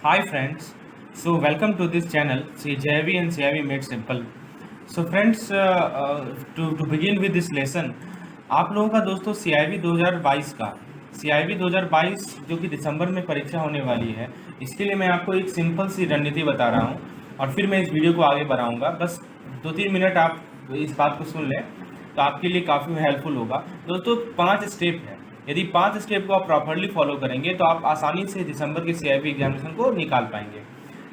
Hi friends, so welcome to this channel CJV and CIV Made Simple. So friends, to begin with this lesson, आप लोगों का दोस्तों CIV 2022 का CIV 2022 जो कि दिसंबर में परीक्षा होने वाली है, इसके लिए मैं आपको एक सिंपल सी रणनीति बता रहा हूँ और फिर मैं इस वीडियो को आगे बढ़ाऊँगा। बस 2-3 मिनट आप इस बात को सुन लें तो आपके लिए काफ़ी हेल्पफुल होगा। दोस्तों 5 स्टेप है, यदि 5 स्टेप को आप प्रॉपरली फॉलो करेंगे तो आप आसानी से दिसंबर के CIV एग्जामिनेशन को निकाल पाएंगे।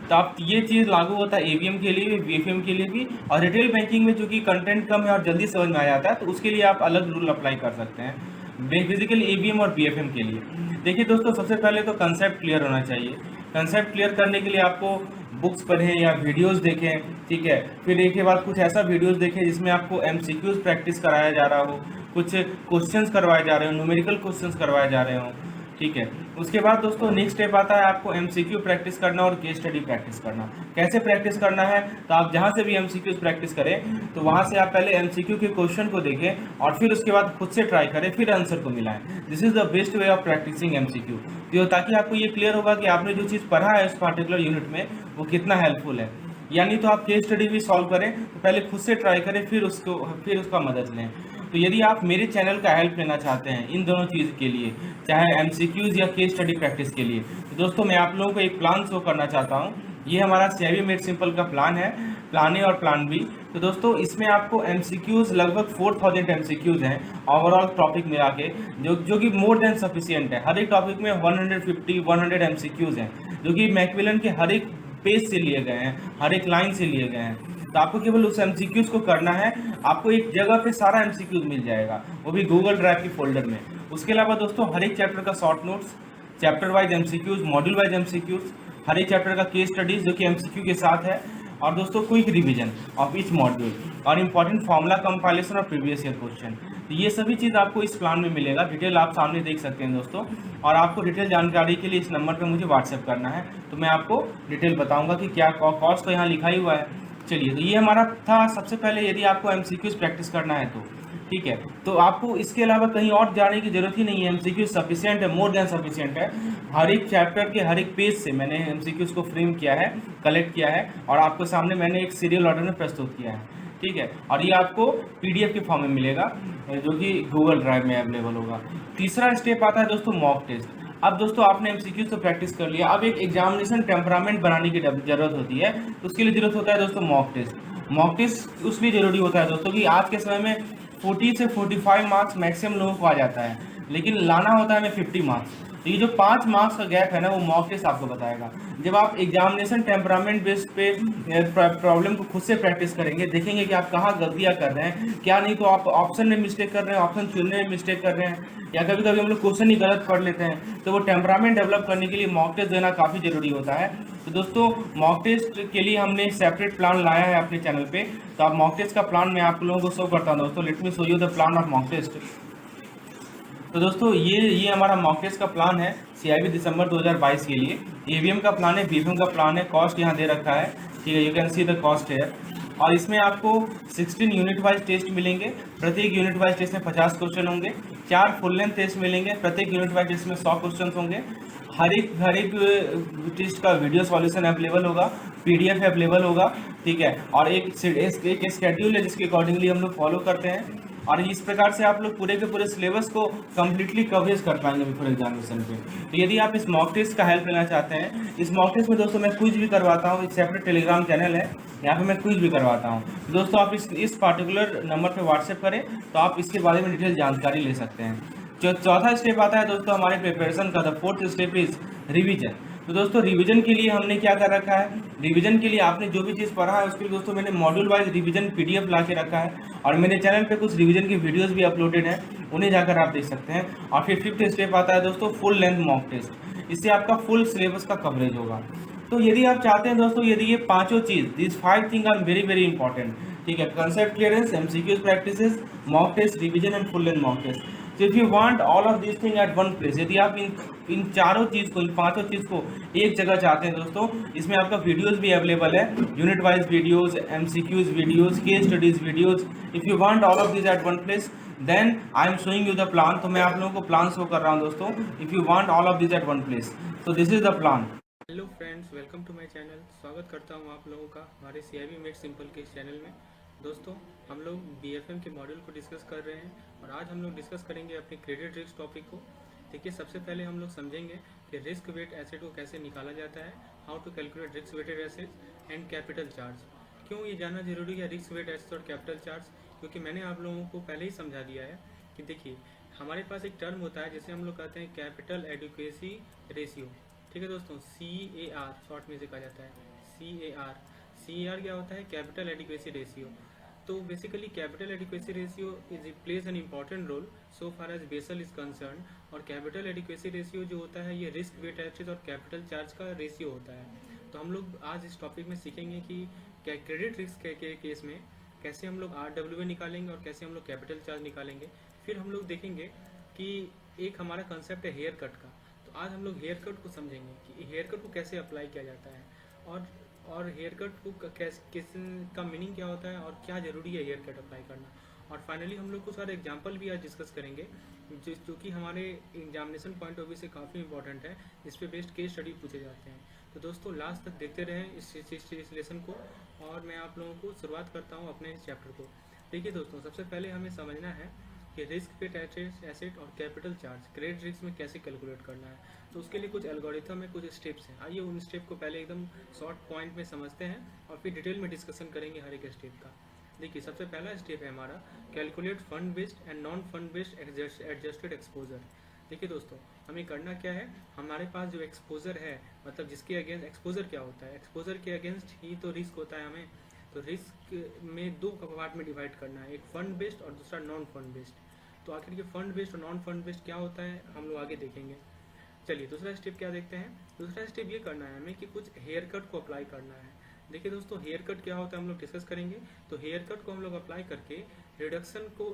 तो आप ये चीज़ लागू होता है AVM के लिए भी, BFM के लिए भी, और रिटेल बैंकिंग में जो कि कंटेंट कम है और जल्दी समझ में आ जाता है तो उसके लिए आप अलग रूल अप्लाई कर सकते हैं, बेसिकली AVM और BFM के लिए। देखिए दोस्तों, सबसे पहले तो कंसेप्ट क्लियर होना चाहिए। कंसेप्ट क्लियर करने के लिए आपको बुक्स पढ़ें या वीडियोस देखें, ठीक है। फिर एक के बाद कुछ ऐसा वीडियोस देखें जिसमें आपको MCQs प्रैक्टिस कराया जा रहा हो, कुछ क्वेश्चंस करवाए जा रहे हो, न्यूमेरिकल क्वेश्चंस करवाए जा रहे हो, ठीक है। उसके बाद दोस्तों नेक्स्ट स्टेप आता है आपको MCQ प्रैक्टिस करना और केस स्टडी प्रैक्टिस करना। कैसे प्रैक्टिस करना है, तो आप जहाँ से भी MCQs प्रैक्टिस करें तो वहाँ से आप पहले MCQ के क्वेश्चन को देखें और फिर उसके बाद खुद से ट्राई करें, फिर आंसर को मिलाएं। This is the best way of practising MCQ, तो ताकि आपको ये क्लियर होगा कि आपने जो चीज़ पढ़ा है उस पर्टिकुलर यूनिट में वो कितना हेल्पफुल है। यानी तो आप केस स्टडी भी सॉल्व करें तो पहले खुद से ट्राई करें, फिर उसका मदद लें। तो यदि आप मेरे चैनल का हेल्प लेना चाहते हैं इन दोनों चीज़ के लिए, चाहे MCQs या केस स्टडी प्रैक्टिस के लिए, तो दोस्तों मैं आप लोगों को एक प्लान शो करना चाहता हूँ। ये हमारा CIV मेड सिंपल का प्लान है, प्लान ए और प्लान बी। तो दोस्तों इसमें आपको MCQs लगभग 4000 MCQs हैं ओवरऑल टॉपिक मिला के, जो कि मोर देन सफिशियंट है। हर एक टॉपिक में 150-100 MCQs हैं जो कि मैकमिलन के हर एक पेज से लिए गए हैं, हर एक लाइन से लिए गए हैं। तो आपको केवल उस MCQs को करना है, आपको एक जगह पे सारा MCQs मिल जाएगा, वो भी गूगल ड्राइव की फोल्डर में। उसके अलावा दोस्तों हर एक चैप्टर का short notes, chapter wise MCQs, module wise MCQs, हर एक चैप्टर का केस स्टडीज जो कि MCQ के साथ है, और दोस्तों quick revision of each module, और इंपॉर्टेंट फॉर्मूला कंपाइलेशन और प्रीवियस ईयर क्वेश्चन। तो ये सभी चीज़ आपको इस प्लान में मिलेगा। डिटेल आप सामने देख सकते हैं दोस्तों, और आपको डिटेल जानकारी के लिए इस नंबर पे मुझे व्हाट्सएप करना है, तो मैं आपको डिटेल बताऊंगा कि क्या कॉस्ट तो यहाँ लिखा ही हुआ है। चलिए, तो ये हमारा था सबसे पहले यदि आपको MCQs प्रैक्टिस करना है तो, ठीक है। तो आपको इसके अलावा कहीं और जाने की जरूरत ही नहीं है, MCQ सफिशिएंट है, मोर देन सफिशिएंट है। हर एक चैप्टर के हर एक पेज से मैंने MCQs को फ्रेम किया है, कलेक्ट किया है, और आपको सामने मैंने एक सीरियल ऑर्डर में प्रस्तुत किया है, ठीक है। और ये आपको PDF के फॉर्म में मिलेगा जो कि गूगल ड्राइव में अवेलेबल होगा। तीसरा स्टेप आता है दोस्तों मॉक टेस्ट। अब दोस्तों आपने MCQs तो प्रैक्टिस कर लिया, अब एक एग्जामिनेशन टेम्परामेंट बनाने की जरूरत होती है, तो उसके लिए जरूरत होता है दोस्तों मॉक टेस्ट। मॉक टेस्ट उसलिए जरूरी होता है दोस्तों कि आज के समय में 40 से 45 मार्क्स मैक्सिमम लोगों को आ जाता है, लेकिन लाना होता है हमें 50 मार्क्स। तो ये जो 5 मार्क्स का गैप है ना, वो मॉक टेस्ट आपको बताएगा। जब आप एग्जामिनेशन टेम्परामेंट बेस पे प्रॉब्लम को खुद से प्रैक्टिस करेंगे, देखेंगे कि आप कहाँ गलतियाँ कर रहे हैं, क्या नहीं तो आप ऑप्शन में मिस्टेक कर रहे हैं, ऑप्शन चुनने में मिस्टेक कर रहे हैं, या कभी कभी हम लोग क्वेश्चन ही गलत पढ़ लेते हैं। तो वो टेम्परामेंट डेवलप करने के लिए मॉक टेस्ट देना काफ़ी जरूरी होता है। तो दोस्तों मॉक टेस्ट के लिए हमने सेपरेट प्लान लाया है अपने चैनल पे। तो आप मॉक टेस्ट का प्लान मैं आप लोगों को शो करता हूँ दोस्तों। Let me show you the plan of mock test. तो दोस्तों ये हमारा मॉक टेस्ट का प्लान है CIV दिसंबर 2022 के लिए। AVM का प्लान है, BFM का प्लान है, कॉस्ट यहाँ दे रखा है, ठीक है। You can see the cost है। और इसमें आपको 16 यूनिट वाइज टेस्ट मिलेंगे, प्रत्येक यूनिट वाइज टेस्ट में 50 क्वेश्चन होंगे। 4 फुल लेंथ टेस्ट मिलेंगे, प्रत्येक यूनिट वाइज टेस्ट में 100 क्वेश्चन होंगे। हर एक टेस्ट का वीडियो सॉल्यूशन अवेलेबल होगा, PDF अवेलेबल होगा, ठीक है। और एक स्केड्यूल है जिसके अकॉर्डिंगली हम लोग फॉलो करते हैं, और इस प्रकार से आप लोग पूरे के पूरे सिलेबस को कम्प्लीटली कवरेज कर पाएंगे बिफोर एग्जामिनेशन पे। तो यदि आप इस मॉक टेस्ट का हेल्प लेना चाहते हैं, इस मॉक टेस्ट में दोस्तों मैं क्विज भी करवाता हूँ, एक सेपरेट टेलीग्राम चैनल है, यहाँ पे मैं क्विज भी करवाता हूँ। दोस्तों आप इस पार्टिकुलर नंबर पे व्हाट्सएप करें तो आप इसके बारे में डिटेल जानकारी ले सकते हैं। जो चौथा स्टेप आता है दोस्तों हमारे प्रिपरेशन का, the fourth step is revision. तो दोस्तों रिवीजन के लिए हमने क्या कर रखा है, रिवीजन के लिए आपने जो भी चीज़ पढ़ा है उसके लिए दोस्तों मैंने मॉड्यूल वाइज रिवीजन PDF ला के रखा है, और मेरे चैनल पे कुछ रिवीजन की वीडियोस भी अपलोडेड हैं, उन्हें जाकर आप देख सकते हैं। और फिर फिफ्थ स्टेप आता है दोस्तों फुल लेंथ मॉक टेस्ट। इससे आपका फुल सिलेबस का कवरेज होगा। तो यदि आप चाहते हैं दोस्तों, यदि ये पाँचों चीज़, this 5 thing are very very important, ठीक है। Concept clearance, MCQs practices, mock test, revision and full length mock test. तो if you want all of this thing at one place, यदि आप इन चारों चीज़ को, इन पांचों चीज़ को एक जगह चाहते हैं दोस्तों, इसमें आपका वीडियोस भी अवेलेबल है, unit wise videos, MCQs videos, case studies videos. If you want all of this at one place then I am showing you the plan. तो मैं आप लोगों को प्लान शो कर रहा हूँ दोस्तों। If you want all of this at one place, so this is the plan। Hello friends, welcome to my channel. स्वागत करता हूं आप लोगों का हमारे CIV मेड सिंपल के इस चैनल में। दोस्तों, हम लोग BFM के मॉड्यूल को डिस्कस कर रहे हैं और आज हम लोग डिस्कस करेंगे अपने क्रेडिट रिस्क टॉपिक को। देखिए, सबसे पहले हम लोग समझेंगे कि रिस्क वेट एसेट को कैसे निकाला जाता है, how to calculate risk weighted assets and capital charge. क्यों ये जानना जरूरी है रिस्क वेट एसेट्स और कैपिटल चार्ज? क्योंकि मैंने आप लोगों को पहले ही समझा दिया है कि देखिए, हमारे पास एक टर्म होता है जिसे हम लोग कहते हैं कैपिटल एडिक्वेसी रेशियो। ठीक है दोस्तों, CAR शॉर्ट में से कहा जाता है। CAR क्या होता है? Capital adequacy ratio. तो basically capital adequacy ratio plays an important role so far as Basel is concern. और कैपिटल एडिक्वेसी रेशियो जो होता है ये रिस्क वेट एसेट्स और कैपिटल चार्ज का रेशियो होता है। तो हम लोग आज इस टॉपिक में सीखेंगे कि क्रेडिट रिस्क के केस में कैसे हम लोग RWA निकालेंगे और कैसे हम लोग कैपिटल चार्ज निकालेंगे। फिर हम लोग देखेंगे कि एक हमारा कंसेप्ट है हेयर कट का। तो आज हम लोग हेयर कट को समझेंगे कि हेयर कट को कैसे अप्लाई किया जाता है और हेयर कट को किस का मीनिंग क्या होता है और क्या जरूरी है हेयर कट अप्लाई करना। और फाइनली हम लोग कुछ सारे एग्जांपल भी आज डिस्कस करेंगे जो कि हमारे एग्जामिनेशन पॉइंट ऑफ व्यू से काफ़ी इंपॉर्टेंट है, जिस पे बेस्ड केस स्टडी पूछे जाते हैं। तो दोस्तों, लास्ट तक देखते रहें इस लेसन को और मैं आप लोगों को शुरुआत करता हूँ अपने इस चैप्टर को। देखिए दोस्तों, सबसे पहले हमें समझना है कि रिस्क वेट एसेट और कैपिटल चार्ज क्रेडिट रिस्क में कैसे कैलकुलेट करना है। तो उसके लिए कुछ एल्गोरिथम है, कुछ स्टेप्स हैं। आइए उन स्टेप को पहले एकदम शॉर्ट पॉइंट में समझते हैं और फिर डिटेल में डिस्कशन करेंगे हर एक स्टेप का। देखिए, सबसे पहला स्टेप है हमारा calculate fund based and non fund based adjusted exposure. देखिए दोस्तों, हमें करना क्या है, हमारे पास जो एक्सपोजर है, मतलब जिसके अगेंस्ट एक्सपोजर क्या होता है, एक्सपोजर के अगेंस्ट ही तो रिस्क होता है हमें। तो रिस्क में दो पार्ट में डिवाइड करना है, एक फंड बेस्ड और दूसरा नॉन फंड बेस्ड। तो आखिर ये फंड बेस्ड और नॉन फंड बेस्ड क्या होता है हम लोग आगे देखेंगे। चलिए दूसरा स्टेप क्या देखते हैं। दूसरा स्टेप ये करना है हमें कि कुछ हेयर कट को अप्लाई करना है। देखिए दोस्तों, हेयर कट क्या होता है हम लोग डिस्कस करेंगे। तो हेयर कट को हम लोग अप्लाई करके रिडक्शन को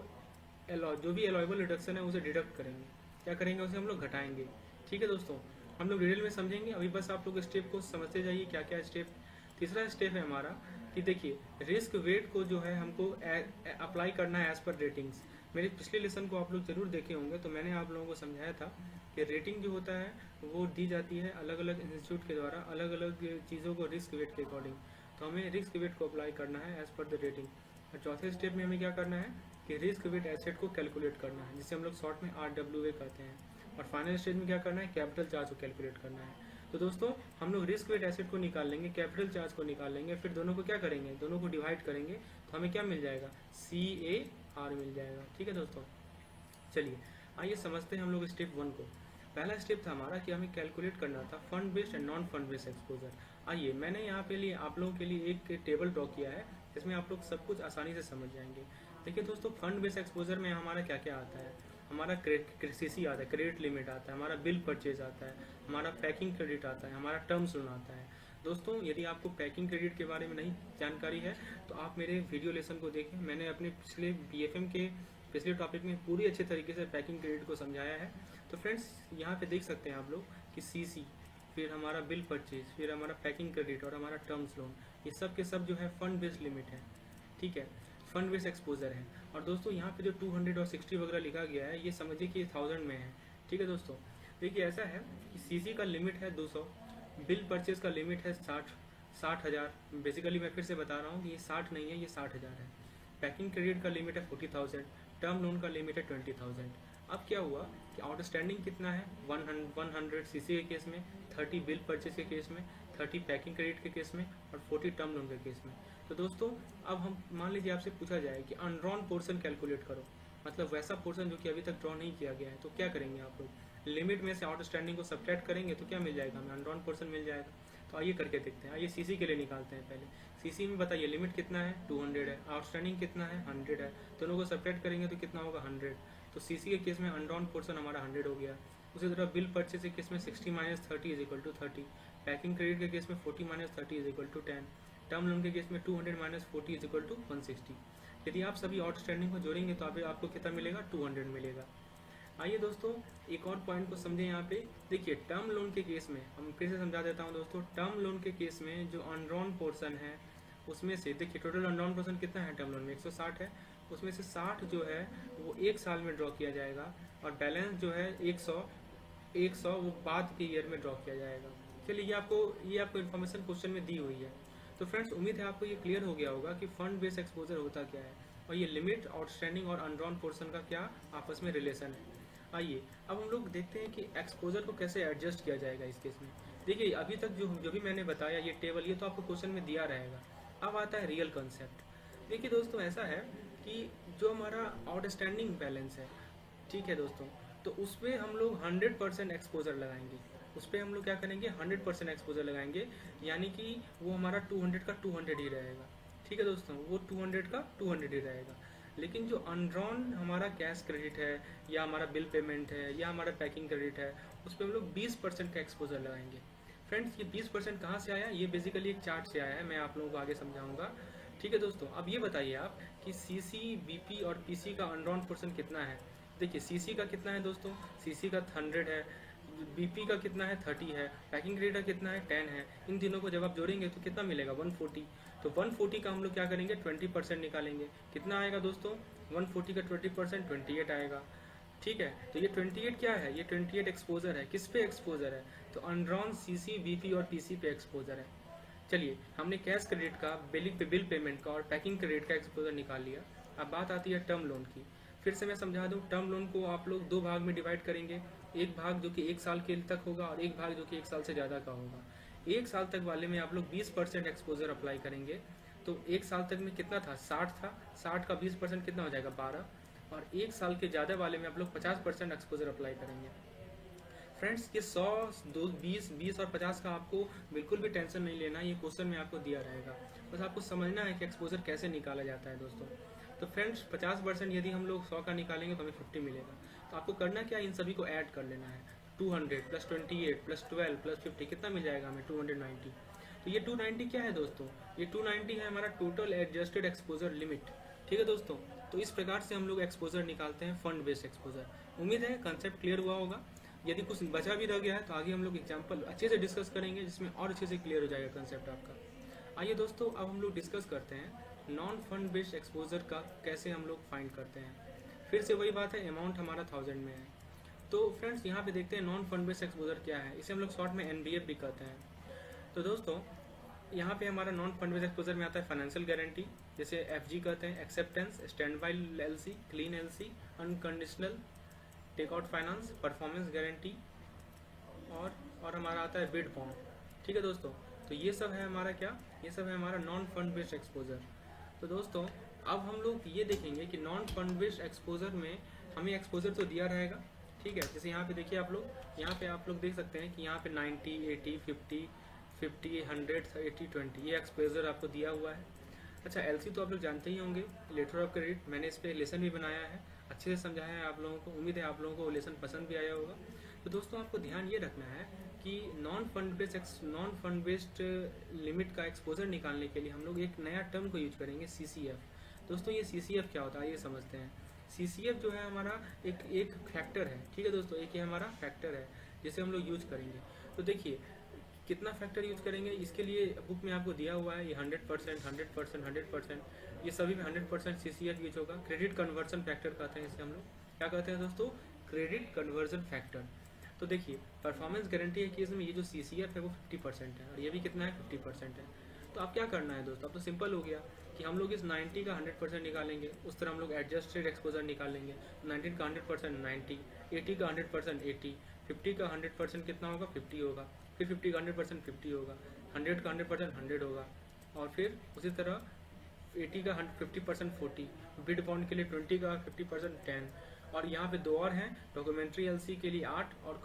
जो भी एलॉयबल रिडक्शन है उसे डिडक्ट करेंगे। क्या करेंगे, उसे हम लोग घटाएंगे। ठीक है दोस्तों, हम लोग डिटेल में समझेंगे। अभी बस आप लोग स्टेप को समझते जाइए क्या क्या स्टेप। तीसरा स्टेप है हमारा कि देखिए, रिस्क वेट को जो है हमको अप्लाई करना है एज पर रेटिंग्स। मेरे पिछले लेसन को आप लोग जरूर देखे होंगे, तो मैंने आप लोगों को समझाया था कि रेटिंग जो होता है वो दी जाती है अलग अलग इंस्टीट्यूट के द्वारा अलग अलग चीज़ों को रिस्क वेट के अकॉर्डिंग। तो हमें रिस्क वेट को अप्लाई करना है एज पर द रेटिंग। और चौथे स्टेप में हमें क्या करना है कि रिस्क वेट एसेट को कैलकुलेट करना है, जिसे हम लोग शॉर्ट में RWA कहते हैं। और फाइनल स्टेज में क्या करना है, कैपिटल चार्ज को कैलकुलेट करना है। तो दोस्तों, हम लोग रिस्क वेट एसेट को निकाल लेंगे, कैपिटल चार्ज को निकाल लेंगे, फिर दोनों को क्या करेंगे, दोनों को डिवाइड करेंगे, तो हमें क्या मिल जाएगा, CAR मिल जाएगा। ठीक है दोस्तों, चलिए आइए समझते हैं हम लोग स्टेप 1 को। पहला स्टेप था हमारा कि हमें कैलकुलेट करना था fund based and non fund based exposure. आइए, मैंने यहाँ पे लिए आप लोगों के लिए एक टेबल ड्रॉ किया है, जिसमें आप लोग सब कुछ आसानी से समझ जाएंगे। देखिए दोस्तों, फंड बेस्ड एक्सपोजर में हमारा क्या क्या आता है, हमारा CC आता है, क्रेडिट लिमिट आता है, हमारा बिल परचेज आता है, हमारा पैकिंग क्रेडिट आता है, हमारा टर्म्स लोन आता है। दोस्तों, यदि आपको पैकिंग क्रेडिट के बारे में नहीं जानकारी है तो आप मेरे वीडियो लेसन को देखें। मैंने अपने पिछले BFM के पिछले टॉपिक में पूरी अच्छे तरीके से पैकिंग क्रेडिट को समझाया है। तो फ्रेंड्स, यहाँ पे देख सकते हैं आप लोग कि CC, फिर हमारा बिल परचेज, फिर हमारा पैकिंग क्रेडिट और हमारा टर्म्स लोन, ये सब के सब जो है फंड बेस्ड लिमिट है। ठीक है, फंड बेस्ड एक्सपोजर है। और दोस्तों, यहाँ पे जो 200 और 60 वगैरह लिखा गया है, ये समझिए कि 1000 में है। ठीक है दोस्तों, देखिए ऐसा है कि CC का लिमिट है 200, बिल परचेज का लिमिट है 60,000। बेसिकली मैं फिर से बता रहा हूँ कि ये 60 नहीं है, ये 60,000 है। पैकिंग क्रेडिट का लिमिट है 40,000, टर्म लोन का लिमिट है 20,000। अब क्या हुआ कि आउटस्टैंडिंग कितना है, 100 CC के केस में, 30 बिल परचेज के केस में, 30 पैकिंग क्रेडिट के केस में और 40 टर्म लोन के केस में। तो दोस्तों, अब हम मान लीजिए आपसे पूछा जाए कि अनड्रॉन पोर्शन कैलकुलेट करो, मतलब वैसा पोर्शन जो कि अभी तक ड्रॉ नहीं किया गया है, तो क्या करेंगे आप लोग, लिमिट में से आउटस्टैंडिंग को सब्ट्रैक्ट करेंगे तो क्या मिल जाएगा, हमें अनड्रॉन पोर्शन मिल जाएगा। तो आइए करके देखते हैं। आइए CC के लिए निकालते हैं पहले। CC में बताइए लिमिट कितना है, 200 है, आउटस्टैंडिंग कितना है, 100 है, दोनों को सब्ट्रैक्ट करेंगे तो कितना होगा, 100। तो CC के केस में अनड्रॉन पोर्शन हमारा 100 हो गया। उसी तरह बिल परचेज के केस में 60 - 30 = 30, पैकिंग क्रेडिट के केस में 40 - 30 = 10, टर्म लोन के केस में 200 - 40 = 160। यदि आप सभी आउटस्टैंडिंग को जोड़ेंगे तो आपको कितना मिलेगा, 200 मिलेगा। आइए दोस्तों, एक और पॉइंट को समझें यहाँ पे। देखिए, टर्म लोन के केस में हम फिर से समझा देता हूँ दोस्तों। टर्म लोन के केस में जो अनड्रॉन पोर्शन है उसमें से देखिए टोटल अनड्रॉन पोर्शन कितना है, टर्म लोन में 160 है, उसमें से 60 जो है वो 1 साल में ड्रॉ किया जाएगा और बैलेंस जो है 100 वो बाद के ईयर में ड्रॉ किया जाएगा। चलिए ये आपको इन्फॉर्मेशन क्वेश्चन में दी हुई है। तो फ्रेंड्स उम्मीद है आपको ये क्लियर हो गया होगा कि फंड बेस्ड एक्सपोजर होता क्या है और ये लिमिट, आउटस्टैंडिंग और अनड्रॉन पोर्शन का क्या आपस में रिलेशन है। आइए अब हम लोग देखते हैं कि एक्सपोजर को कैसे एडजस्ट किया जाएगा इस केस में। देखिए अभी तक जो भी मैंने बताया ये टेबल, ये तो आपको क्वेश्चन में दिया रहेगा। अब आता है रियल कंसेप्ट। देखिए दोस्तों ऐसा है कि जो हमारा आउटस्टैंडिंग बैलेंस है, ठीक है दोस्तों, तो उस पर हम लोग 100% एक्सपोजर लगाएंगे। उस पर हम लोग क्या करेंगे, 100% एक्सपोजर लगाएंगे, यानी कि वो हमारा 200 का 200 ही रहेगा। ठीक है दोस्तों, वो 200 का 200 ही रहेगा। लेकिन जो अनड्रॉन हमारा कैश क्रेडिट है या हमारा बिल पेमेंट है या हमारा पैकिंग क्रेडिट है, उस पर हम लोग 20% का एक्सपोजर लगाएंगे। फ्रेंड्स ये 20% कहाँ से आया, ये बेसिकली एक चार्ट से आया है, मैं आप लोगों को आगे समझाऊंगा। ठीक है दोस्तों, अब ये बताइए आप कि सीसी, बीपी और पीसी का अनड्रॉन पोर्शन कितना है। देखिए सीसी का कितना है दोस्तों, सीसी का 100 है, बीपी का कितना है 30 है, पैकिंग क्रेडिट का कितना है 10 है। इन तीनों को जब आप जोड़ेंगे तो कितना मिलेगा 140। तो 140 का हम लोग क्या करेंगे 20% निकालेंगे। कितना आएगा दोस्तों, 140 का 20% 28 आएगा। ठीक है, तो ये 28 क्या है, ये 28 एक्सपोजर है। किस पे एक्सपोजर है, तो अनड्रॉन सीसी, बीपी और पीसी पे एक्सपोजर है। चलिए हमने कैश क्रेडिट का, बिल पेमेंट का और पैकिंग क्रेडिट का एक्सपोजर निकाल लिया। अब बात आती है टर्म लोन की। फिर से मैं समझा दूं, टर्म लोन को आप लोग 2 भाग में डिवाइड करेंगे। एक भाग जो कि 1 साल के तक होगा और एक भाग जो कि 1 साल से ज़्यादा का होगा। 1 साल तक वाले में आप लोग 20% एक्सपोजर अप्लाई करेंगे। तो 1 साल तक में कितना था, 60 था, 60 का 20% कितना हो जाएगा 12। और 1 साल के ज़्यादा वाले में आप लोग 50% एक्सपोजर अप्लाई करेंगे। फ्रेंड्स ये 100, 2, 20 और 50 का आपको बिल्कुल भी टेंशन नहीं लेना, ये क्वेश्चन में आपको दिया रहेगा। बस आपको समझना है कि एक्सपोजर कैसे निकाला जाता है दोस्तों। तो फ्रेंड्स 50% यदि हम लोग 100 का निकालेंगे तो हमें 50 मिलेगा। तो आपको करना क्या, इन सभी को ऐड कर लेना है। 200 प्लस 28 प्लस 12 प्लस 50 कितना मिल जाएगा हमें, 290। तो ये 290 क्या है दोस्तों, ये 290 है हमारा टोटल एडजस्टेड एक्सपोजर लिमिट। ठीक है दोस्तों, तो इस प्रकार से हम लोग एक्सपोजर निकालते हैं, फंड बेस्ड एक्सपोजर। उम्मीद है कंसेप्ट क्लियर हुआ होगा। यदि कुछ बचा भी रह गया है तो आगे हम लोग एग्जाम्पल अच्छे से डिस्कस करेंगे, जिसमें और अच्छे से क्लियर हो जाएगा कंसेप्ट आपका। आइए दोस्तों अब हम लोग डिस्कस करते हैं नॉन फंड बेस्ड एक्सपोजर का कैसे हम लोग फाइंड करते हैं। फिर से वही बात है, अमाउंट हमारा 1000 में है। तो फ्रेंड्स यहाँ पे देखते हैं नॉन फंड बेस्ड एक्सपोजर क्या है, इसे हम लोग शॉर्ट में NBF भी कहते हैं। तो दोस्तों यहाँ पे हमारा नॉन फंड बेस्ड एक्सपोजर में आता है फाइनेंशियल गारंटी, जैसे FG कहते हैं, acceptance, standby LC, clean LC, unconditional take out finance, performance guarantee और हमारा आता है बिड बॉन्ड। ठीक है दोस्तों, तो ये सब है हमारा क्या, ये सब है हमारा नॉन फंड बेस्ड एक्सपोजर। तो दोस्तों अब हम लोग ये देखेंगे कि नॉन फंड बेस्ड एक्सपोजर में हमें एक्सपोजर तो दिया रहेगा। ठीक है, जैसे यहाँ पे देखिए आप लोग, यहाँ पे आप लोग देख सकते हैं कि यहाँ पे 90, 80, 50, 100, 80, 20 ये एक्सपोजर आपको दिया हुआ है। अच्छा LC तो आप लोग जानते ही होंगे, लेटर ऑफ क्रेडिट, मैंने इस पर लेसन भी बनाया है, अच्छे से समझाया है आप लोगों को। उम्मीद है आप लोगों को लेसन पसंद भी आया होगा। तो दोस्तों आपको ध्यान ये रखना है कि नॉन फंड बेस्ड लिमिट का एक्सपोजर निकालने के लिए हम लोग एक नया टर्म को यूज करेंगे, CCF। दोस्तों ये CCF क्या होता है ये समझते हैं। CCF जो है हमारा एक फैक्टर है। ठीक है दोस्तों, एक ये हमारा फैक्टर है जिसे हम लोग यूज करेंगे। तो देखिए कितना फैक्टर यूज करेंगे, इसके लिए बुक में आपको दिया हुआ है, ये 100%, 100%, 100%, ये सभी में 100% CCF यूज होगा। क्रेडिट कन्वर्जन फैक्टर कहते हैं इसे हम लोग, क्या कहते हैं दोस्तों, क्रेडिट कन्वर्जन फैक्टर। तो देखिए परफॉर्मेंस गारंटी के केस में ये जो CCF है वो 50% है और ये भी कितना है 50% है। तो आप क्या करना है दोस्तों, अब तो सिंपल हो गया कि हम लोग इस 90 का 100% निकालेंगे, उस तरह हम लोग एडजस्टेड एक्सपोजर निकालेंगे। 19 का 100% 90, 80 का 100% 80, 50 का 100% कितना होगा 50 होगा, फिर 50 का 100% 50 होगा, 100 का 100% 100 होगा, और फिर उसी तरह 80 का 50% 40, बिड बॉन्ड के लिए 20 का 50% 10, और यहाँ पे 2 और हैं, डॉक्यूमेंट्री LC के लिए 8 और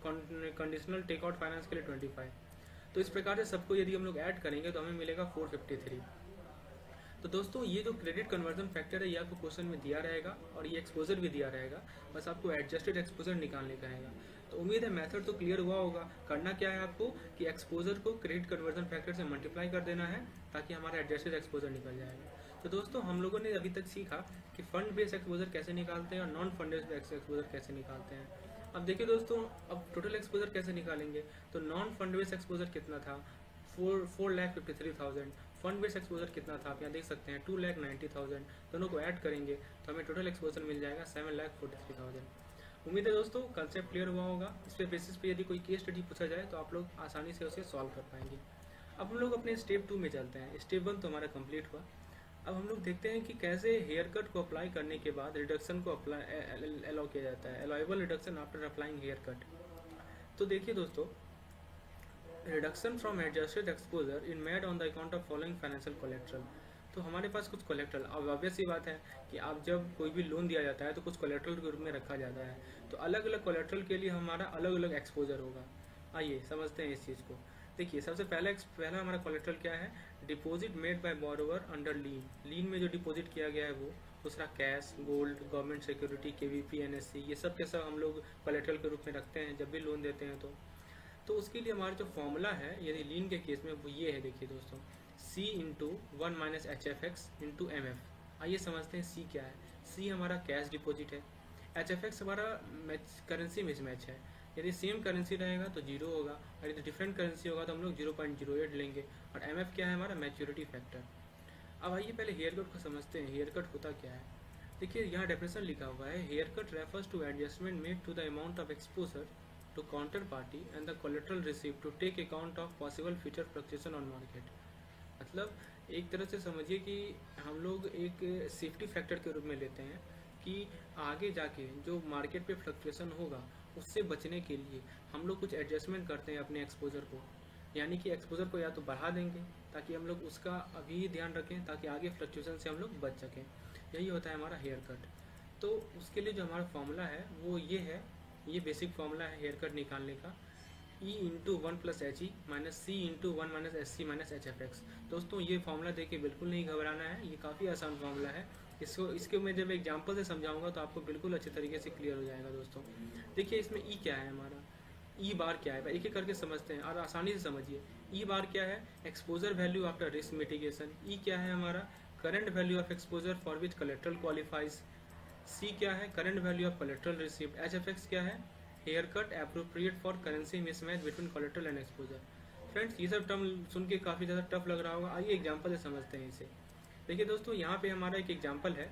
कंडीशनल टेक आउट फाइनेंस के लिए 25। तो इस प्रकार से सबको यदि हम लोग ऐड करेंगे तो हमें मिलेगा 453। तो दोस्तों ये जो क्रेडिट कन्वर्जन फैक्टर है ये आपको क्वेश्चन में दिया रहेगा और ये एक्सपोजर भी दिया रहेगा, बस आपको एडजस्टेड एक्सपोजर निकालने का है। तो उम्मीद है मेथड तो क्लियर हुआ होगा। करना क्या है आपको कि एक्सपोजर को क्रेडिट कन्वर्जन फैक्टर से मल्टीप्लाई कर देना है ताकि हमारा एडजस्टेड एक्सपोजर निकल जाएगा। तो दोस्तों हम लोगों ने अभी तक सीखा कि फंड बेस्ड एक्सपोजर कैसे निकालते हैं और नॉन फंड बेस्ड एक्सपोजर कैसे निकालते हैं। अब देखिए दोस्तों, अब टोटल एक्सपोजर कैसे निकालेंगे। तो नॉन फंड बेस्ड एक्सपोजर कितना था, 4,53,000। फंड बेस्ड एक्सपोजर कितना था आप यहाँ देख सकते हैं 2,90,000। दोनों को ऐड करेंगे तो हमें टोटल एक्सपोजर मिल जाएगा 7,43,000। उम्मीद है दोस्तों कंसेप्ट क्लियर हुआ होगा। इस पे बेसिस पे यदि कोई केस स्टडी पूछा जाए तो आप लोग आसानी से उसे सॉल्व कर पाएंगे। अब हम लोग अपने स्टेप 2 में चलते हैं। स्टेप 1 तो हमारा कंप्लीट हुआ। अब हम लोग देखते हैं कि कैसे हेयर कट को अप्लाई करने के बाद रिडक्शन को अप्लाई अलाउ किया जाता है, allowable reduction after applying haircut. तो देखिए दोस्तों, reduction from adjusted exposure in made on the account of following financial collateral. तो हमारे पास कुछ कोलेट्रल, अब ऑब्वियस सी बात है कि आप जब कोई भी लोन दिया जाता है तो कुछ कोलेट्रल के रूप में रखा जाता है। तो अलग अलग कोलेट्रल के लिए हमारा अलग अलग एक्सपोजर होगा। आइए समझते हैं इस चीज़ को। देखिए सबसे पहला हमारा कोलेट्रल क्या है, deposit made by borrower under lien. Lien में जो डिपॉजिट किया गया है वो। दूसरा cash, gold, government security, KVP, NSC, ये सब के सब हम लोग कोलेट्रल के रूप में रखते हैं जब भी लोन देते हैं। तो उसके लिए हमारा जो फॉर्मूला है यदि लीन के केस में वो ये है। देखिए दोस्तों, C into 1 minus H F X into M F. आइए समझते हैं C क्या है। C हमारा कैश डिपॉजिट है, एच एफ एक्स हमारा करेंसी मिसमैच है। यदि सेम करेंसी रहेगा तो 0 होगा, और यदि डिफरेंट करेंसी होगा तो हम लोग 0.08 लेंगे। और एम एफ क्या है हमारा, मैच्योरिटी फैक्टर। अब आइए पहले हेयर कट को समझते हैं। हेयर कट होता क्या है। देखिए यहाँ डेफिनेशन लिखा हुआ है, hair cut refers to adjustment made to the amount of exposure to counterparty and the collateral received to take account of possible future fluctuation on market। मतलब एक तरह से समझिए कि हम लोग एक सेफ्टी फैक्टर के रूप में लेते हैं कि आगे जाके जो मार्केट पे फ्लक्चुएशन होगा उससे बचने के लिए हम लोग कुछ एडजस्टमेंट करते हैं अपने एक्सपोजर को। यानी कि एक्सपोजर को या तो बढ़ा देंगे ताकि हम लोग उसका अभी ध्यान रखें ताकि आगे फ्लक्चुएशन से हम लोग बच सकें। यही होता है हमारा हेयर कट। तो उसके लिए जो हमारा फॉर्मूला है वो ये है, ये बेसिक फॉर्मूला है हेयर कट निकालने का, E into 1 plus H E minus C into 1 minus S C minus H F X. दोस्तों ये फॉर्मूला देख के बिल्कुल नहीं घबराना है, ये काफ़ी आसान फॉर्मूला है। इसके मैं जब एग्जांपल से समझाऊंगा तो आपको बिल्कुल अच्छे तरीके से क्लियर हो जाएगा। दोस्तों देखिए इसमें E क्या है हमारा, E बार क्या है, एक एक करके समझते हैं और आसानी से समझिए। E बार क्या है, exposure value after risk mitigation. E क्या है हमारा, current value of exposure for which collateral qualifies. C क्या है, current value of collateral received. H F X क्या है, hair cut appropriate for currency mismatch between collateral and exposure. Friends ये सब term सुन के काफ़ी ज़्यादा टफ लग रहा होगा, आइए एग्जांपल से समझते हैं इसे। देखिए दोस्तों यहाँ पे हमारा एक एग्जांपल है।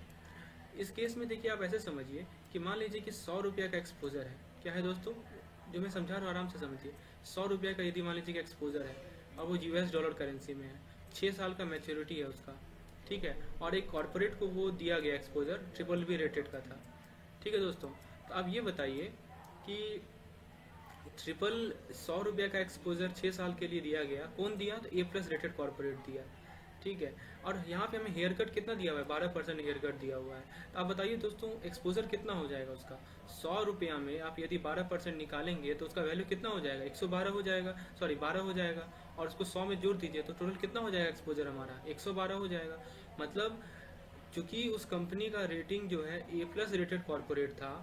इस केस में देखिए आप ऐसे समझिए कि मान लीजिए कि 100 रुपये का एक्सपोजर है। क्या है दोस्तों, जो मैं समझा रहा हूँ आराम से समझिए। 100 रुपये का यदि मान लीजिए कि एक्सपोजर है और वो US डॉलर करेंसी में है, 6 साल का मैच्योरिटी है उसका, ठीक है। और एक कॉर्पोरेट को वो दिया गया एक्सपोजर BBB रेटेड का था, ठीक है दोस्तों। तो अब ये बताइए कि 100 रुपये का एक्सपोजर 6 साल के लिए दिया गया, कौन दिया, तो A+ रेटेड कॉर्पोरेट दिया, ठीक है। और यहाँ पे हमें हेयर कट कितना दिया हुआ है, 12% हेयर कट दिया हुआ है। तो आप बताइए दोस्तों एक्सपोजर कितना हो जाएगा उसका। 100 रुपया में आप यदि 12% निकालेंगे तो उसका वैल्यू कितना हो जाएगा, 112 हो जाएगा, सॉरी 12 हो जाएगा। और उसको 100 में जोड़ दीजिए तो टोटल कितना हो जाएगा एक्सपोजर हमारा, 112 हो जाएगा। मतलब चूंकि उस कंपनी का रेटिंग जो है A+ रेटेड कॉर्पोरेट था,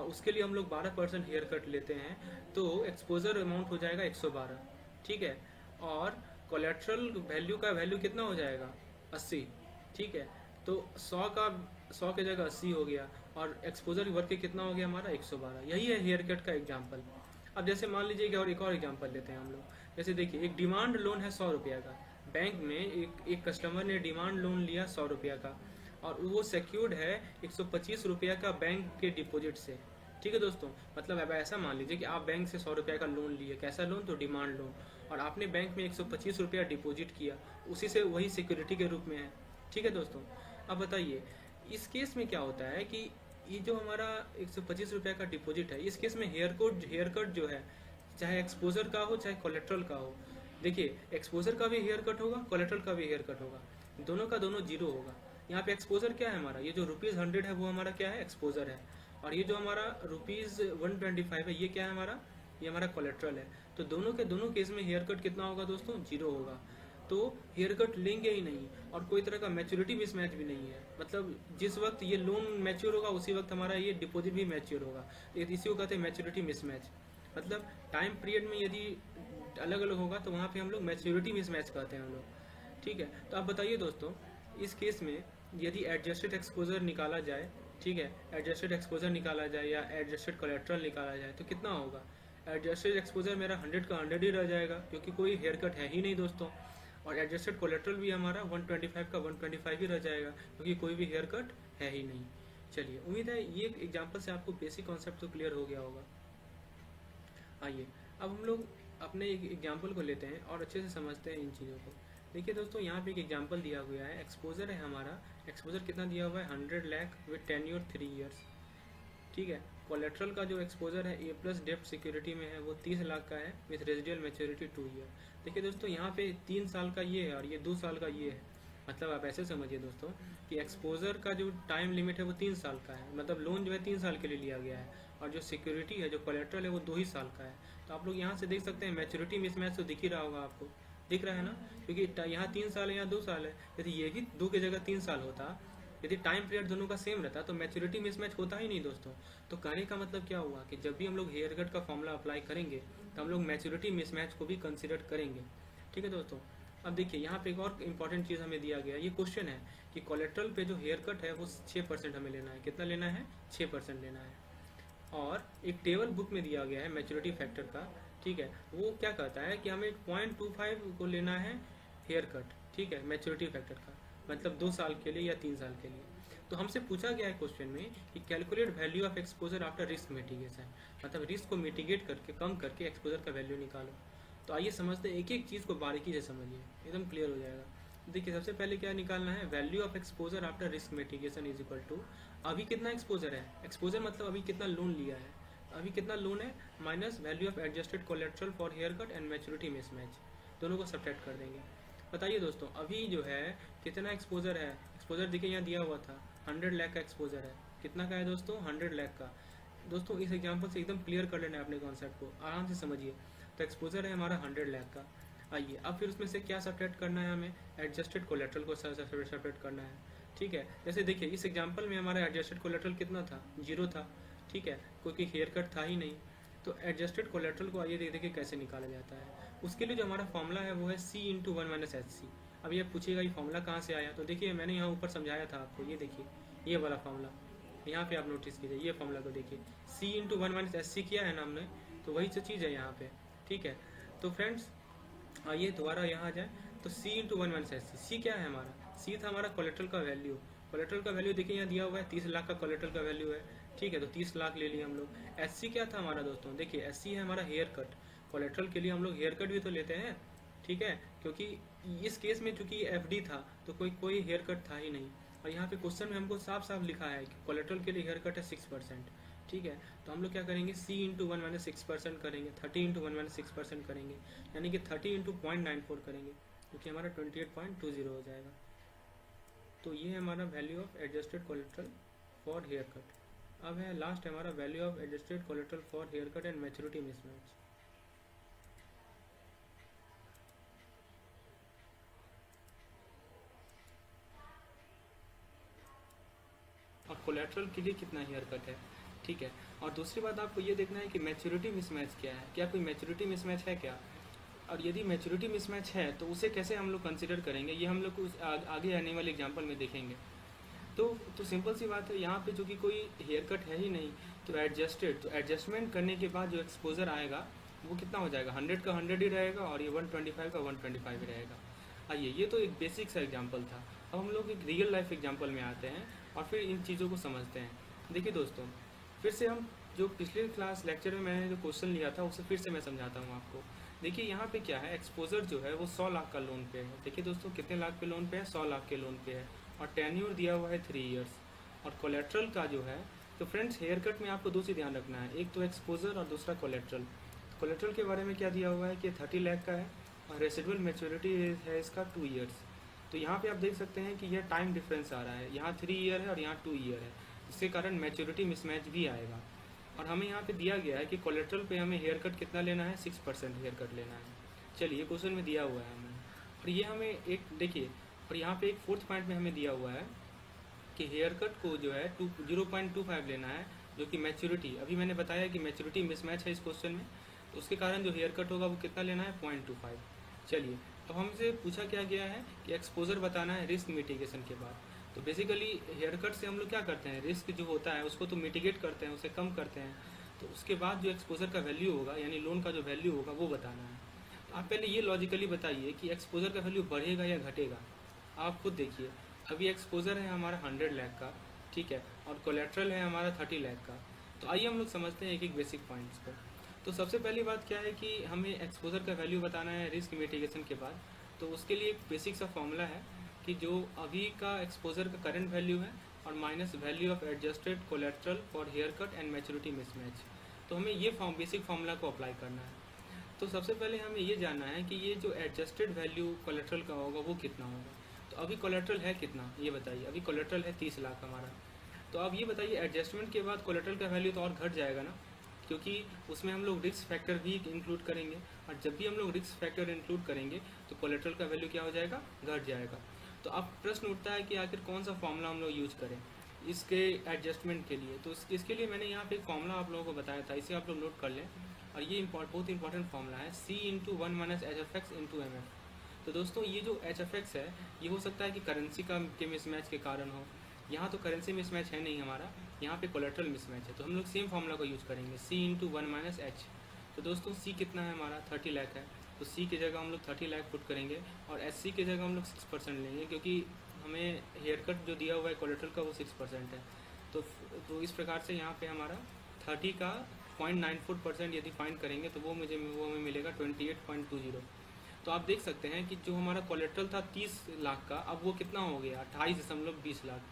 उसके लिए हम लोग 12% हेयर कट लेते हैं, तो एक्सपोजर अमाउंट हो जाएगा 112, ठीक है। और कोलेट्रल वैल्यू का वैल्यू कितना हो जाएगा, 80, ठीक है। तो 100 के जगह 80 हो गया और एक्सपोजर वर्क के कितना हो गया हमारा, 112। यही है हेयर कट का एग्जाम्पल। अब जैसे मान लीजिए कि और एक और एग्जाम्पल लेते हैं हम लोग। जैसे देखिए एक डिमांड लोन है 100 रुपया का, बैंक में एक कस्टमर ने डिमांड लोन लिया 100 रुपया का और वो सिक्योर्ड है 125 रुपया का बैंक के डिपॉजिट से, ठीक है दोस्तों। मतलब अब ऐसा मान लीजिए कि आप बैंक से 100 रुपया का लोन लिए, कैसा लोन, तो डिमांड लोन, और आपने बैंक में 125 रुपया डिपॉजिट किया, उसी से वही सिक्योरिटी के रूप में है, ठीक है दोस्तों। अब बताइए इस केस में क्या होता है कि ये जो हमारा 125 रुपया का डिपॉजिट है, इस केस में हेयर कट जो है, चाहे एक्सपोजर का हो चाहे कोलेट्रल का हो, देखिए एक्सपोजर का भी हेयर कट होगा, कोलेट्रल का भी हेयर कट होगा, दोनों का दोनों 0 होगा। यहाँ पे एक्सपोजर क्या है हमारा, ये जो ₹100 है वो हमारा क्या है, एक्सपोजर है। और ये जो हमारा ₹125 है ये क्या है हमारा, ये हमारा कोलेट्रल है। तो दोनों के दोनों केस में हेयर कट कितना होगा दोस्तों, 0 होगा। तो हेयर कट लेंगे ही नहीं और कोई तरह का मैच्योरिटी मिसमैच भी नहीं है। मतलब जिस वक्त ये लोन मैच्योर होगा उसी वक्त हमारा ये डिपॉजिट भी मैच्योर होगा, इसी को कहते हैं मैच्योरिटी मिसमैच। मतलब टाइम पीरियड में यदि अलग अलग होगा तो वहाँ पे हम लोग मैच्योरिटी मिसमैच कहते हैं हम लोग, ठीक है। तो आप बताइए दोस्तों इस केस में यदि एडजस्टेड एक्सपोजर निकाला जाए, ठीक है, एडजस्टेड एक्सपोजर निकाला जाए या एडजस्टेड कोलेट्रल निकाला जाए तो कितना होगा। एडजस्टेड एक्सपोजर मेरा 100 का 100 ही रह जाएगा क्योंकि कोई हेयर कट है ही नहीं दोस्तों। और एडजस्टेड कोलेट्रल भी हमारा 125 का 125 ही रह जाएगा क्योंकि कोई भी हेयर कट है ही नहीं। चलिए, उम्मीद है ये एग्जाम्पल से आपको बेसिक कॉन्सेप्ट तो क्लियर हो गया होगा। आइए अब हम लोग अपने एक एग्जाम्पल को लेते हैं और अच्छे से समझते हैं इन चीज़ों को। देखिए दोस्तों, यहाँ पे एक एग्जाम्पल दिया हुआ है, एक्सपोजर है हमारा। एक्सपोजर कितना दिया हुआ है? 100 लाख विद टेन्योर 3 ईयर्स। ठीक है। कोलेट्रल का जो एक्सपोजर है ए प्लस डेप्ट सिक्योरिटी में है वो 30 लाख का है विथ रेजिडियल मैच्योरिटी 2 ईयर। देखिए दोस्तों, यहाँ पे 3 साल का ये है और ये 2 साल का ये है। मतलब आप ऐसे समझिए दोस्तों कि एक्सपोजर का जो टाइम लिमिट है वो 3 साल का है, मतलब लोन जो है 3 साल के लिए लिया गया है, और जो सिक्योरिटी है, जो कोलेट्रल है, वो 2 ही साल का है। तो आप लोग यहाँ से देख सकते हैं मैच्योरिटी मिसमैच तो दिख ही रहा होगा आपको, दिख रहा है ना, क्योंकि यहाँ 3 साल है, यहाँ 2 साल है। यदि ये भी 2 की जगह 3 साल होता, यदि टाइम पीरियड दोनों का सेम रहता तो मैच्योरिटी मिसमैच होता ही नहीं दोस्तों। तो कहने का मतलब क्या हुआ कि जब भी हम लोग हेयर कट का फॉर्मूला अप्लाई करेंगे तो हम लोग मैच्योरिटी मिसमैच को भी कंसिडर करेंगे। ठीक है दोस्तों। अब देखिए, यहाँ पे एक और इम्पॉर्टेंट चीज़ हमें दिया गया, ये क्वेश्चन है कि कोलेट्रल पे जो हेयर कट है वो 6% हमें लेना है। कितना लेना है? 6% लेना है। और एक टेबल बुक में दिया गया है मैच्योरिटी फैक्टर का। ठीक है। वो क्या कहता है कि हमें 0.25 को लेना है हेयर कट। ठीक है, मैच्योरिटी फैक्टर का मतलब 2 साल के लिए या 3 साल के लिए। तो हमसे पूछा गया है क्वेश्चन में कि calculate value of exposure after risk mitigation, मतलब रिस्क को मिटिगेट करके, कम करके एक्सपोजर का वैल्यू निकालो। तो आइए समझते हैं, एक एक चीज़ को बारीकी से समझिए, एकदम क्लियर हो जाएगा। देखिए, सबसे पहले क्या निकालना है? Value of exposure after risk mitigation is equal to अभी कितना एक्सपोजर है, एक्सपोजर मतलब अभी कितना लोन लिया है, अभी कितना लोन है, minus value of adjusted collateral for haircut and maturity mismatch, दोनों को सब्ट्रैक्ट कर देंगे। बताइए दोस्तों, अभी जो है कितना एक्सपोजर है? एक्सपोजर देखिए यहाँ दिया हुआ था 100 लाख का एक्सपोजर है। कितना का है दोस्तों? 100 लाख का। दोस्तों इस एग्जांपल से एकदम क्लियर कर लेना है अपने कॉन्सेप्ट को, आराम से समझिए। तो एक्सपोजर है हमारा 100 लाख का। आइए अब फिर उसमें से क्या सब्ट्रैक्ट करना है? हमें एडजस्टेड कोलेट्रल को सब्ट्रैक्ट करना है। ठीक है। जैसे देखिए इस एग्जाम्पल में हमारा एडजस्टेड कोलेट्रल कितना था? 0 था। ठीक है, क्योंकि हेयर कट था ही नहीं। तो एडजस्टेड कोलेट्रल को आइए देखिए कैसे निकाला जाता है। उसके लिए जो हमारा फॉर्मूला है वो है C into 1 minus H C. अब ये पूछेगा ये फॉर्मूला कहाँ से आया, तो देखिए मैंने यहाँ ऊपर समझाया था आपको, ये देखिए ये वाला फॉर्मूला, यहाँ पे आप नोटिस कीजिए, ये फॉर्मूला को देखिए, C into 1 minus H C किया है ना हमने, तो वही सब चीज़ है यहाँ पे। ठीक है। तो फ्रेंड्स आइए दोबारा यहाँ आ जाए, तो C into 1 minus H C क्या है हमारा? C था हमारा कोलेट्रल का वैल्यू। कोलेट्रल का वैल्यू देखिए यहाँ दिया हुआ है 30 लाख का कोलेट्रल का वैल्यू है। ठीक है, तो 30 लाख ले लिए हम लोग। एच सी क्या था हमारा दोस्तों? देखिए एच सी है हमारा हेयर कट। कोलेट्रल के लिए हम लोग हेयर कट भी तो लेते हैं। ठीक है, क्योंकि इस केस में चूंकि एफडी था तो कोई हेयर कट था ही नहीं, और यहाँ पे क्वेश्चन में हमको साफ साफ लिखा है कि कोलेट्रल के लिए हेयर कट है 6%। ठीक है, तो हम लोग क्या करेंगे? C इंटू 1 माइनस 6% करेंगे, 30 इंटू 1 माइनस 6% करेंगे, यानी कि 30 इंटू 0.94 करेंगे, क्योंकि हमारा 28.20 हो जाएगा। तो ये है हमारा value of adjusted collateral for haircut. अब है लास्ट है हमारा value of adjusted collateral for haircut and maturity mismatch. और कोलेट्रल के लिए कितना हेयर कट है। ठीक है, और दूसरी बात आपको ये देखना है कि मैच्योरिटी मिसमैच क्या है, क्या कोई मैच्योरिटी मिसमैच है क्या, और यदि मैच्योरिटी मिसमैच है तो उसे कैसे हम लोग कंसिडर करेंगे, ये हम लोग आगे आने वाले एग्जाम्पल में देखेंगे। तो सिंपल सी बात है, यहाँ पे जो कि कोई हेयर कट है ही नहीं, तो एडजस्टमेंट करने के बाद जो एक्सपोजर आएगा वो कितना हो जाएगा? 100 का 100 ही रहेगा, और ये 125 का 125 ही रहेगा। आइए, ये तो एक बेसिक सा एग्जाम्पल था। अब हम लोग एक रियल लाइफ एग्जाम्पल में आते हैं और फिर इन चीज़ों को समझते हैं। देखिए दोस्तों, फिर से हम जो पिछले क्लास लेक्चर में मैंने जो क्वेश्चन लिया था उसे फिर से मैं समझाता हूँ आपको। देखिए यहाँ पे क्या है, एक्सपोजर जो है वो 100 लाख का लोन पे है। देखिए दोस्तों, कितने लाख पे लोन पे है? 100 लाख के लोन पे है, और टेन्योर दिया हुआ है 3 ईयर्स। और कोलेट्रल का जो है, तो फ्रेंड्स हेयर कट में आपको 2 चीज़ ध्यान रखना है, एक तो एक्सपोजर और दूसरा कोलेट्रल। कोलेट्रल के बारे में क्या दिया हुआ है कि 30 लाख का है, और रेसिडुअल मैच्योरिटी है इसका 2 ईयर्स। तो यहाँ पे आप देख सकते हैं कि यह टाइम डिफरेंस आ रहा है, यहाँ 3 ईयर है और यहाँ 2 ईयर है, इसके कारण मैच्योरिटी मिसमैच भी आएगा। और हमें यहाँ पे दिया गया है कि कोलेट्रल पे हमें हेयर कट कितना लेना है? 6% हेयर कट लेना है। चलिए, क्वेश्चन में दिया हुआ है हमें, और ये हमें एक देखिए, और यहाँ पे एक 4th पॉइंट में हमें दिया हुआ है कि हेयर कट को जो है 0.25 लेना है, जो कि मैच्योरिटी, अभी मैंने बताया कि मैच्योरिटी मिसमैच है इस क्वेश्चन में, तो उसके कारण जो हेयर कट होगा वो कितना लेना है? 0.25। चलिए, अब हमसे पूछा क्या गया है कि एक्सपोजर बताना है रिस्क मिटिगेशन के बाद। तो बेसिकली हेयर कट से हम लोग क्या करते हैं, रिस्क जो होता है उसको तो मिटिगेट करते हैं, उसे कम करते हैं, तो उसके बाद जो एक्सपोजर का वैल्यू होगा, यानी लोन का जो वैल्यू होगा वो बताना है। तो आप पहले ये लॉजिकली बताइए कि एक्सपोजर का वैल्यू बढ़ेगा या घटेगा। आप खुद देखिए, अभी एक्सपोजर है हमारा 100 लाख का, ठीक है, और कोलेट्रल है हमारा 30 लाख का। तो आइए हम लोग समझते हैं एक एक बेसिक पॉइंट्स को। तो सबसे पहली बात क्या है कि हमें एक्सपोजर का वैल्यू बताना है रिस्क मिटिगेशन के बाद। तो उसके लिए एक बेसिक सा फॉर्मूला है कि जो अभी का एक्सपोजर का करंट वैल्यू है और minus value of adjusted collateral for haircut and maturity mismatch. तो हमें ये बेसिक फार्मूला को अप्लाई करना है। तो सबसे पहले हमें ये जानना है कि ये जो एडजस्टेड वैल्यू कोलेट्रल का होगा वो कितना होगा। तो अभी कोलेट्रल है कितना ये बताइए। अभी कोलेट्रल है 30 लाख हमारा। तो अब ये बताइए एडजस्टमेंट के बाद कोलेट्रल का वैल्यू तो और घट जाएगा ना, क्योंकि उसमें हम लोग रिस्क फैक्टर भी इंक्लूड करेंगे, और जब भी हम लोग रिस्क फैक्टर इंक्लूड करेंगे तो कोलेट्रल का वैल्यू क्या हो जाएगा, घट जाएगा। तो अब प्रश्न उठता है कि आखिर कौन सा फॉर्मूला हम लोग यूज करें इसके एडजस्टमेंट के लिए। तो इसके लिए मैंने यहाँ पे एक फॉर्मूला आप लोगों को बताया था, इसे आप लोग नोट कर लें। और ये बहुत इंपॉर्टेंट फॉर्मूला है, C into 1 minus H F X into M F. तो दोस्तों ये जो एच एफ एक्स है ये हो सकता है कि करेंसी के मिसमैच के कारण हो। यहाँ तो करेंसी मिसमैच है नहीं हमारा, यहाँ पे कोलेट्रल मिसमैच है। तो हम लोग सेम फॉर्मूला को यूज़ करेंगे, C इंटू 1 माइनस एच। तो दोस्तों C कितना है हमारा, 30 लाख है। तो C की जगह हम लोग 30 लाख पुट करेंगे और SC की जगह हम लोग 6% लेंगे, क्योंकि हमें हेयर कट जो दिया हुआ है कोलेट्रल का वो 6% है। तो इस प्रकार से यहाँ पे हमारा 30 का 0.94% यदि फाइंड करेंगे तो वो हमें मिलेगा 28.20। तो आप देख सकते हैं कि जो हमारा कोलेट्रल था 30 लाख का, अब वो कितना हो गया, 28.20 लाख।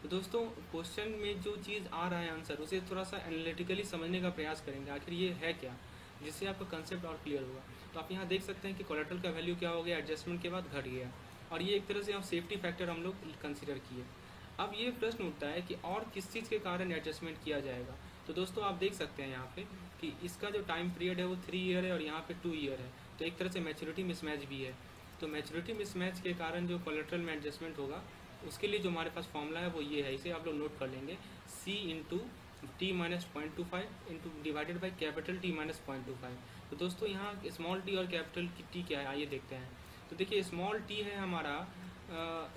तो दोस्तों क्वेश्चन में जो चीज़ आ रहा है आंसर, उसे थोड़ा सा एनालिटिकली समझने का प्रयास करेंगे आखिर ये है क्या, जिससे आपका कंसेप्ट और क्लियर होगा। तो आप यहाँ देख सकते हैं कि कोलेट्रल का वैल्यू क्या हो गया, एडजस्टमेंट के बाद घट गया, और ये एक तरह से हम सेफ्टी फैक्टर हम लोग कंसिडर किए। अब ये प्रश्न उठता है कि और किस चीज़ के कारण एडजस्टमेंट किया जाएगा। तो दोस्तों आप देख सकते हैं यहाँ पे कि इसका जो टाइम पीरियड है वो 3 ईयर है और यहाँ पे 2 ईयर है। तो एक तरह से मैच्योरिटी मिसमैच भी है। तो मैच्योरिटी मिसमैच के कारण जो कोलेट्रल में एडजस्टमेंट होगा उसके लिए जो हमारे पास फॉर्मूला है वो ये है, इसे आप लोग नोट कर लेंगे, C into T minus 0.25 into divided by capital T minus 0.25। तो दोस्तों यहाँ स्मॉल टी और कैपिटल टी क्या है आइए देखते हैं। तो देखिए स्मॉल टी है हमारा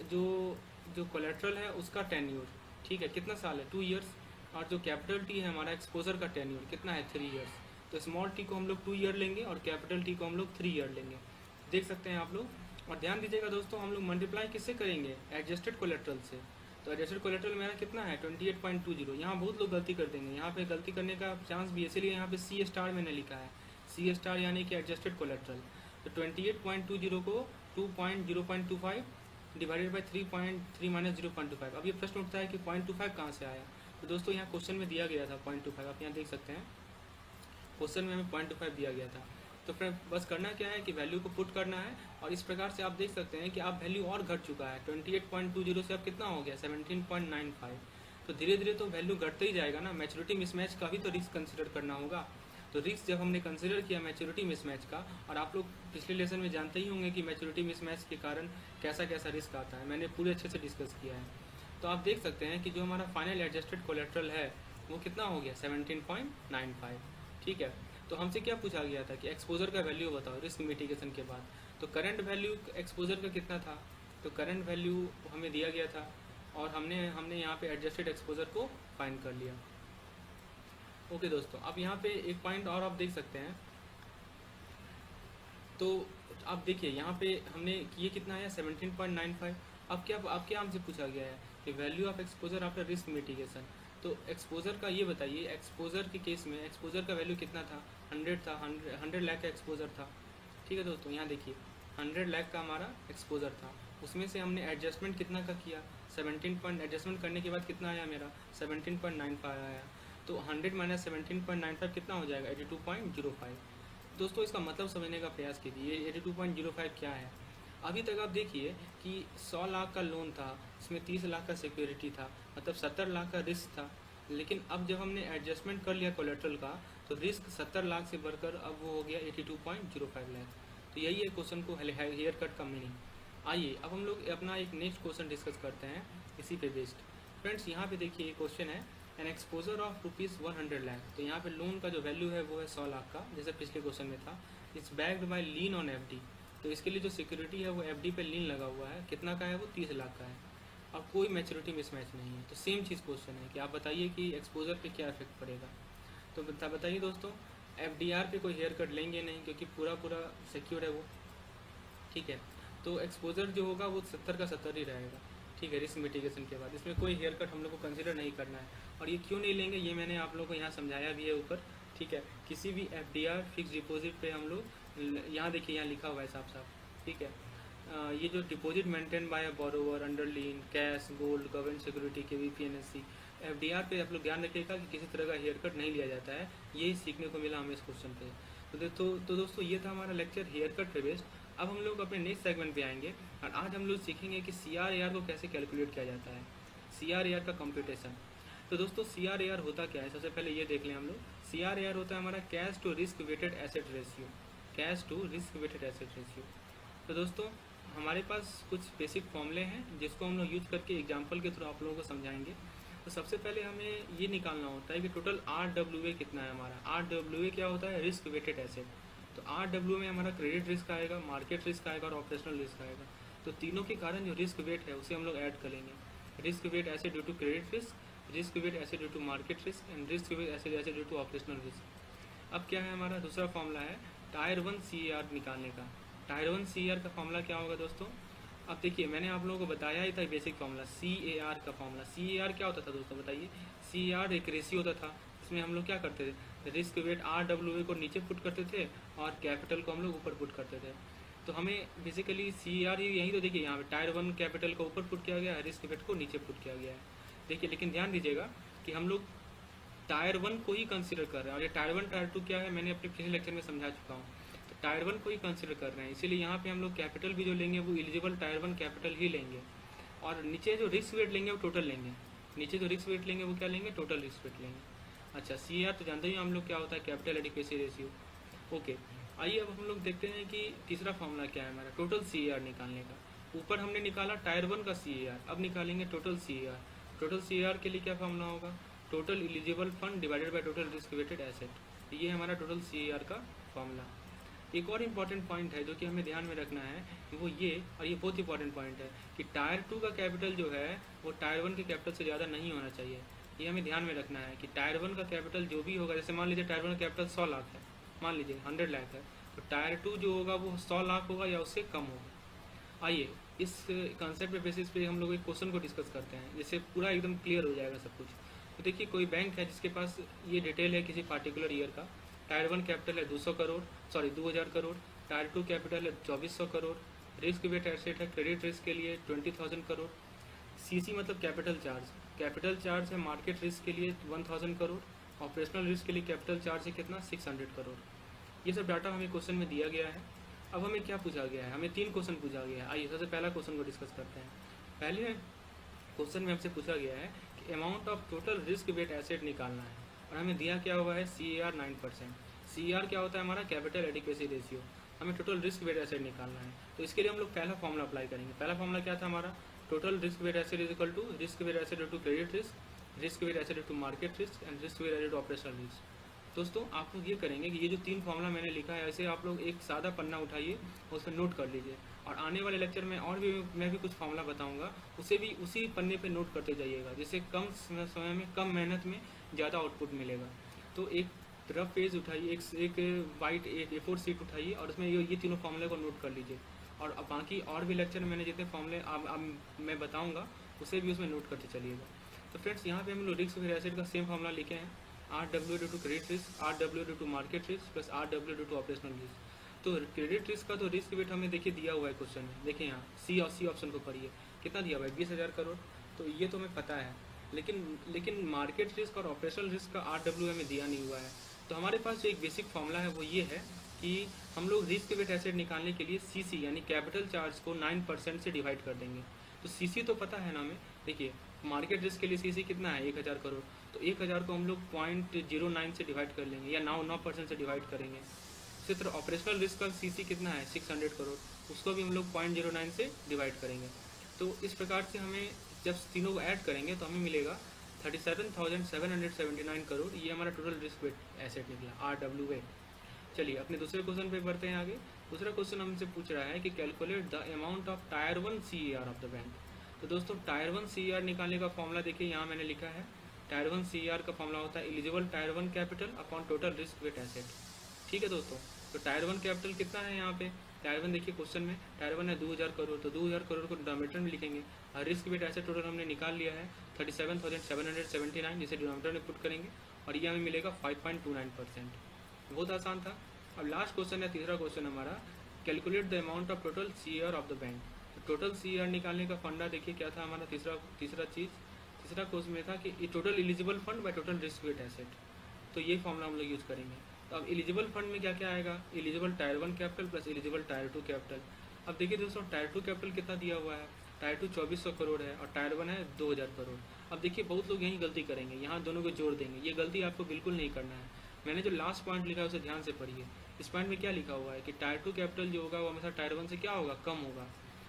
जो कोलेट्रल है उसका टेन्यूर, ठीक है, कितना साल है, 2 ईयर्स। और जो कैपिटल टी है हमारा एक्सपोजर का टेन्यूर कितना है, 3 ईयर्स। तो स्मॉल टी को हम लोग 2 ईयर लेंगे और कैपिटल टी को हम लोग 3 ईयर लेंगे, देख सकते हैं आप लोग। और ध्यान दीजिएगा दोस्तों, हम लोग मल्टीप्लाई किससे करेंगे, एडजस्टेड कोलेट्रल से। तो एडजस्टेड कोलेट्रल मेरा कितना है, 28.20। यहाँ बहुत लोग गलती कर देंगे, यहाँ पे गलती करने का चांस भी है, इसलिए यहाँ पे C स्टार मैंने लिखा है, C स्टार यानी कि एडजस्टेड कोलेट्रल। तो 28.20 को 2.0.25 डिवाइडेड बाई 3.3 माइनस 0.25। अब ये प्रश्न उठता है कि 0.25 कहाँ से आया। तो दोस्तों यहाँ क्वेश्चन में दिया गया था 0.25, आप यहाँ देख सकते हैं क्वेश्चन में हमें 0.25 दिया गया था। तो फिर बस करना क्या है कि वैल्यू को पुट करना है, और इस प्रकार से आप देख सकते हैं कि आप वैल्यू और घट चुका है, 28.20 से अब कितना हो गया, 17.95। तो धीरे धीरे तो वैल्यू घटता ही जाएगा ना, मैच्योरिटी मिसमैच का भी तो रिस्क कंसिडर करना होगा। तो रिस्क जब हमने कंसिडर किया मैच्योरिटी मिसमैच का, और आप लोग पिछले लेसन में जानते ही होंगे कि मैच्योरिटी मिसमैच के कारण कैसा कैसा रिस्क आता है, मैंने पूरे अच्छे से डिस्कस किया है। तो आप देख सकते हैं कि जो हमारा फाइनल एडजस्टेड कोलेट्रल है वो कितना हो गया, 17.95, ठीक है। तो हमसे क्या पूछा गया था कि एक्सपोजर का वैल्यू बताओ रिस्क मिटिगेशन के बाद। तो करंट वैल्यू एक्सपोजर का कितना था, तो करंट वैल्यू हमें दिया गया था, और हमने यहाँ पे एडजस्टेड एक्सपोजर को फाइंड कर लिया। ओके दोस्तों, अब यहाँ पे एक पॉइंट और आप देख सकते हैं। तो आप देखिए यहाँ पे हमने ये कितना आया, 17.95। अब क्या हमसे पूछा गया है कि value of exposure after risk mitigation. तो एक्सपोजर का ये बताइए, एक्सपोजर के केस में एक्सपोजर का वैल्यू कितना था, 100 था, 100 लाख का एक्सपोजर था, ठीक है दोस्तों। यहाँ देखिए 100 लाख का हमारा एक्सपोजर था, उसमें से हमने एडजस्टमेंट कितना का किया, 17 एडजस्टमेंट करने के बाद कितना आया मेरा, 17.95 आया। तो 100 माइनस 17.95 कितना हो जाएगा, 82.05। दोस्तों इसका मतलब समझने का प्रयास कीजिए, 82.05 क्या है। अभी तक आप देखिए कि 100 लाख का लोन था, इसमें 30 लाख का सिक्योरिटी था, मतलब 70 लाख का रिस्क था। लेकिन अब जब हमने एडजस्टमेंट कर लिया कोलेट्रल का, तो रिस्क 70 लाख से बढ़कर अब वो हो गया 82.05 लाख। तो यही है क्वेश्चन को हेयर कट का मीनिंग। आइए अब हम लोग अपना एक नेक्स्ट क्वेश्चन डिस्कस करते हैं इसी पे बेस्ड। फ्रेंड्स यहाँ पे देखिए ये क्वेश्चन है, एन एक्सपोजर ऑफ ₹100 लाख। तो यहाँ पे लोन का जो वैल्यू है वो है 100 लाख का, जैसे पिछले क्वेश्चन में था। It's backed by lean on FD। तो इसके लिए जो सिक्योरिटी है वो FD पे लीन लगा हुआ है, कितना का है वो 30 लाख का है, और कोई मैच्योरिटी मिसमैच नहीं है। तो सेम चीज़ क्वेश्चन है कि आप बताइए कि एक्सपोजर पे क्या इफेक्ट पड़ेगा। तो बताइए दोस्तों, FDR पे कोई हेयर कट लेंगे नहीं क्योंकि पूरा सिक्योर है वो, ठीक है। तो एक्सपोजर जो होगा वो 70 का 70 ही रहेगा, ठीक है, रिस्क मिटिगेशन के बाद इसमें कोई हेयर कट हम लोग को कंसिडर नहीं करना है। और ये क्यों नहीं लेंगे ये मैंने आप लोगों को यहाँ समझाया भी है ऊपर। ठीक है, किसी भी एफडीआर फिक्स डिपॉजिट पे हम लोग यहाँ देखिए, यहाँ लिखा हुआ है साफ साफ। ठीक है, ये जो deposit maintain by borrower under lean cash gold government security के वीपीएनएससी एफडीआर पे आप लोग ध्यान रखिएगा कि किसी तरह का हेयर कट नहीं लिया जाता है। यही सीखने को मिला हमें इस क्वेश्चन पे। तो दोस्तों ये था हमारा लेक्चर हेयर कट पे बेस्ड। अब हम लोग अपने नेक्स्ट सेगमेंट पे आएंगे और आज हम लोग सीखेंगे कि CRAR को कैसे कैलकुलेट किया जाता है, CRAR का कंप्यूटेशन। तो दोस्तों CRAR होता क्या है, सबसे पहले ये देख लें हम लोग। CRAR होता है हमारा cash to risk weighted asset ratio, cash to risk weighted asset ratio. तो दोस्तों हमारे पास कुछ बेसिक फॉर्मूले हैं जिसको हम लोग यूज करके एग्जाम्पल के थ्रू आप लोगों को समझाएंगे। तो सबसे पहले हमें ये निकालना होता है कि टोटल RWA कितना है हमारा। RWA क्या होता है, रिस्क वेटेड एसेट। तो RWA में हमारा क्रेडिट रिस्क आएगा, मार्केट रिस्क आएगा और ऑपरेशनल रिस्क आएगा। तो तीनों के कारण जो रिस्क वेट है उसे हम लोग ऐड करेंगे। Risk weight asset due to credit risk, risk weight asset due to market risk and risk weight asset due to operational risk. अब क्या है हमारा दूसरा फॉर्मूला है टायर 1 CAR निकालने का। टायर 1 CAR का फॉर्मूला क्या होगा दोस्तों। अब देखिए मैंने आप लोगों को बताया ही था बेसिक फॉर्मूला CAR का फॉर्मूला। CAR क्या होता था दोस्तों बताइए। CAR एक रेशियो होता था, इसमें हम लोग क्या करते थे, रिस्क वेट RWA को नीचे पुट करते थे और कैपिटल को हम लोग ऊपर पुट करते थे। तो हमें बेसिकली CAR यही तो देखिए यहाँ पे टायर 1 कैपिटल को ऊपर पुट किया गया है, रिस्क वेट को नीचे पुट किया गया है। देखिए लेकिन ध्यान दीजिएगा कि हम लोग टायर 1 को ही कंसिडर कर रहे हैं और ये टायर 1 टायर 2 क्या है मैंने अपने पिछले लेक्चर में समझा चुका हूँ। तो टायर 1 को ही कंसिडर कर रहे हैं, इसीलिए यहाँ पे हम लोग कैपिटल भी जो लेंगे वो एलिजिबल टायर 1 कैपिटल ही लेंगे और नीचे जो रिस्क वेट लेंगे वो टोटल लेंगे। नीचे जो रिस्क वेट लेंगे वो क्या लेंगे, टोटल रिस्क वेट लेंगे। अच्छा CAR तो जानते ही हम लोग क्या होता है, कैपिटल एडिक्वेसी रेशियो। ओके, आइए अब हम लोग देखते हैं कि तीसरा फॉर्मूला क्या है हमारा टोटल CAR निकालने का। ऊपर हमने निकाला टायर 1 का CAR, अब निकालेंगे टोटल CAR। टोटल CAR के लिए क्या फॉर्मूला होगा, total eligible fund divided by total risk weighted asset. ये हमारा टोटल CAR का फॉर्मूला। एक और इम्पॉर्टेंट पॉइंट है जो कि हमें ध्यान में रखना है वो ये, और ये बहुत इंपॉर्टेंट पॉइंट है कि टायर 2 का कैपिटल जो है वो टायर 1 के कैपिटल से ज़्यादा नहीं होना चाहिए। ये हमें ध्यान में रखना है कि टायर 1 का कैपिटल जो भी होगा, जैसे मान लीजिए टायर 1 का कैपिटल 100 लाख है, मान लीजिए 100 लाख है, तो टायर 2 जो होगा वो 100 लाख होगा या उससे कम होगा। आइए इस कॉन्सेप्ट पे बेसिस पे हम लोग एक क्वेश्चन को डिस्कस करते हैं जिससे पूरा एकदम क्लियर हो जाएगा सब कुछ। तो देखिए कोई बैंक है जिसके पास ये डिटेल है किसी पार्टिकुलर ईयर का। टायर 1 कैपिटल है 2000 करोड़, टायर 2 कैपिटल है 2400 करोड़, रिस्क वेट एसेट है क्रेडिट रिस्क के लिए 20,000 करोड़, CC मतलब कैपिटल चार्ज है मार्केट रिस्क के लिए 1000 करोड़, ऑपरेशनल रिस्क के लिए कैपिटल चार्ज है कितना 600 करोड़। ये सब डाटा हमें क्वेश्चन में दिया गया है। अब हमें क्या पूछा गया है, हमें 3 क्वेश्चन पूछा गया है। आइए सबसे पहला क्वेश्चन को डिस्कस करते हैं। पहले क्वेश्चन में हमसे पूछा गया है कि amount of total risk weight asset निकालना है और हमें दिया क्या हुआ है CAR 9%। CAR क्या होता है हमारा कैपिटल एडिक्वेसी रेशियो। हमें टोटल रिस्क वेट एसेट निकालना है तो इसके लिए हम लोग पहला फॉर्मूला अप्लाई करेंगे। पहला फॉर्मूला क्या था हमारा, total risk weight asset is equal to risk weight asset to credit risk, risk weight asset to market risk and risk weight asset to operational risk. दोस्तों आप लोग ये करेंगे कि ये जो 3 फॉर्मूला मैंने लिखा है ऐसे आप लोग एक सादा पन्ना उठाइए और उस पर नोट कर लीजिए और आने वाले लेक्चर में और भी मैं भी कुछ फॉर्मूला बताऊंगा उसे भी उसी पन्ने पे नोट करते जाइएगा जिससे कम समय में कम मेहनत में ज़्यादा आउटपुट मिलेगा। तो एक रफ पेज उठाइए, एक वाइट एक A4 शीट उठाइए और उसमें ये तीनों फॉर्मूले को नोट कर लीजिए और अब बाकी और भी लेक्चर में मैंने जितने फॉर्मूले अब मैं बताऊँगा उसे भी उसमें नोट करते चलिएगा। तो फ्रेंड्स यहाँ पे हम लोग रिस्क वेट एसेट का सेम फॉर्मूला लिखे हैं, RWA due to credit risk, RWA due to market risk plus RWA due to operational risk. तो क्रेडिट रिस्क का तो रिस्क वेट हमें देखिए दिया हुआ है क्वेश्चन में, देखिए यहाँ C ऑप्शन को पढ़िए कितना दिया हुआ है 20,000 करोड़। तो ये तो हमें पता है लेकिन मार्केट रिस्क और ऑपरेशनल रिस्क का RWA में दिया नहीं हुआ है। तो हमारे पास जो एक बेसिक फॉर्मूला है वो ये है कि हम लोग रिस्क वेट एसेट निकालने के लिए CC यानी कैपिटल चार्ज को 9% से डिवाइड कर देंगे। तो CC तो पता है ना हमें, देखिए मार्केट रिस्क के लिए CC कितना है 1000 करोड़, तो 1000 को हम लोग 0.09 से डिवाइड कर लेंगे या 9% से डिवाइड करेंगे। इसी तरह ऑपरेशनल रिस्क का CC कितना है 600 करोड़, उसको भी हम लोग 0.09 से डिवाइड करेंगे। तो इस प्रकार से हमें जब तीनों को ऐड करेंगे तो हमें मिलेगा 37,779 करोड़। ये हमारा टोटल रिस्क वेट एसेट निकला RWA। चलिए अपने दूसरे क्वेश्चन पे बढ़ते हैं आगे। दूसरा क्वेश्चन हमसे पूछ रहा है कि calculate the amount of tyre 1 CAR of the bank. तो दोस्तों टायर 1 CAR निकालने का फॉर्मूला देखिए यहाँ मैंने लिखा है। टायर 1 CAR का फॉर्मूला होता है eligible tyre 1 capital upon total risk weight asset. ठीक है दोस्तों, तो टायर 1 कैपिटल कितना है यहाँ पे टायर वन देखिए क्वेश्चन में टायर वन है 2000 करोड़, तो 2000 करोड़ को डिनोमिनेटर में लिखेंगे और रिस्क वेट एसेट टोटल हमने निकाल लिया है 37,779, जिसे डिनोमिनेटर में पुट करेंगे और ये हमें मिलेगा 5.29%। बहुत आसान था। अब लास्ट क्वेश्चन है, तीसरा क्वेश्चन हमारा, calculate the amount of total CAR of the bank. तो टोटल CAR निकालने का फंडा देखिए क्या था हमारा, तीसरा क्वेश्चन में था कि total eligible fund bye total risk weight asset. तो ये फॉर्मूला हम लोग यूज़ करेंगे। तो अब एलिजिबल फंड में क्या क्या आएगा, eligible tyre 1 capital plus eligible tyre 2 capital. अब देखिए दोस्तों, टायर 2 कैपिटल कितना दिया हुआ है, टायर 2 2400 करोड़ है और टायर 1 है 2000 करोड़। अब देखिए बहुत लोग यही गलती करेंगे, यहाँ दोनों को जोड़ देंगे। ये गलती आपको बिल्कुल नहीं करना है। मैंने जो लास्ट पॉइंट लिखा है उसे ध्यान से पढ़िए। इस पॉइंट में क्या लिखा हुआ है कि टायर 2 कैपिटल जो होगा वो हमेशा टायर 1 से क्या होगा, कम होगा।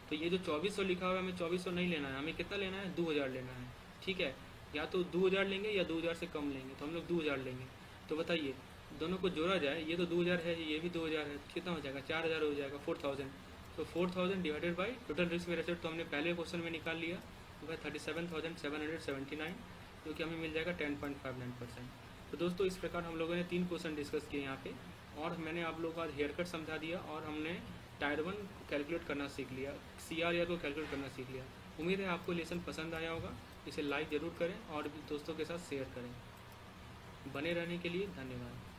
तो ये जो 2400 लिखा हुआ है, हमें 2400 नहीं लेना है, हमें कितना लेना है, 2000 लेना है। ठीक है, या तो 2000 लेंगे या 2000 से कम लेंगे, तो हम लोग 2000 लेंगे। तो बताइए दोनों को जोड़ा जाए, ये तो 2000 है, ये भी 2000 है, कितना हो जाएगा, 4000 हो जाएगा, 4000। तो 4000 divided by total risk weight asset तो हमने पहले क्वेश्चन में निकाल लिया, तो वह 37,779, जो कि हमें मिल जाएगा 10.59%। तो दोस्तों इस प्रकार हम लोगों ने 3 क्वेश्चन डिस्कस किए यहाँ पे, और मैंने आप लोगों को हेयर कट समझा दिया और हमने टायर 1 कैलकुलेट करना सीख लिया, CAR को कैलकुलेट करना सीख लिया। उम्मीद है आपको लेसन पसंद आया होगा। इसे लाइक ज़रूर करें और भी दोस्तों के साथ शेयर करें। बने रहने के लिए धन्यवाद।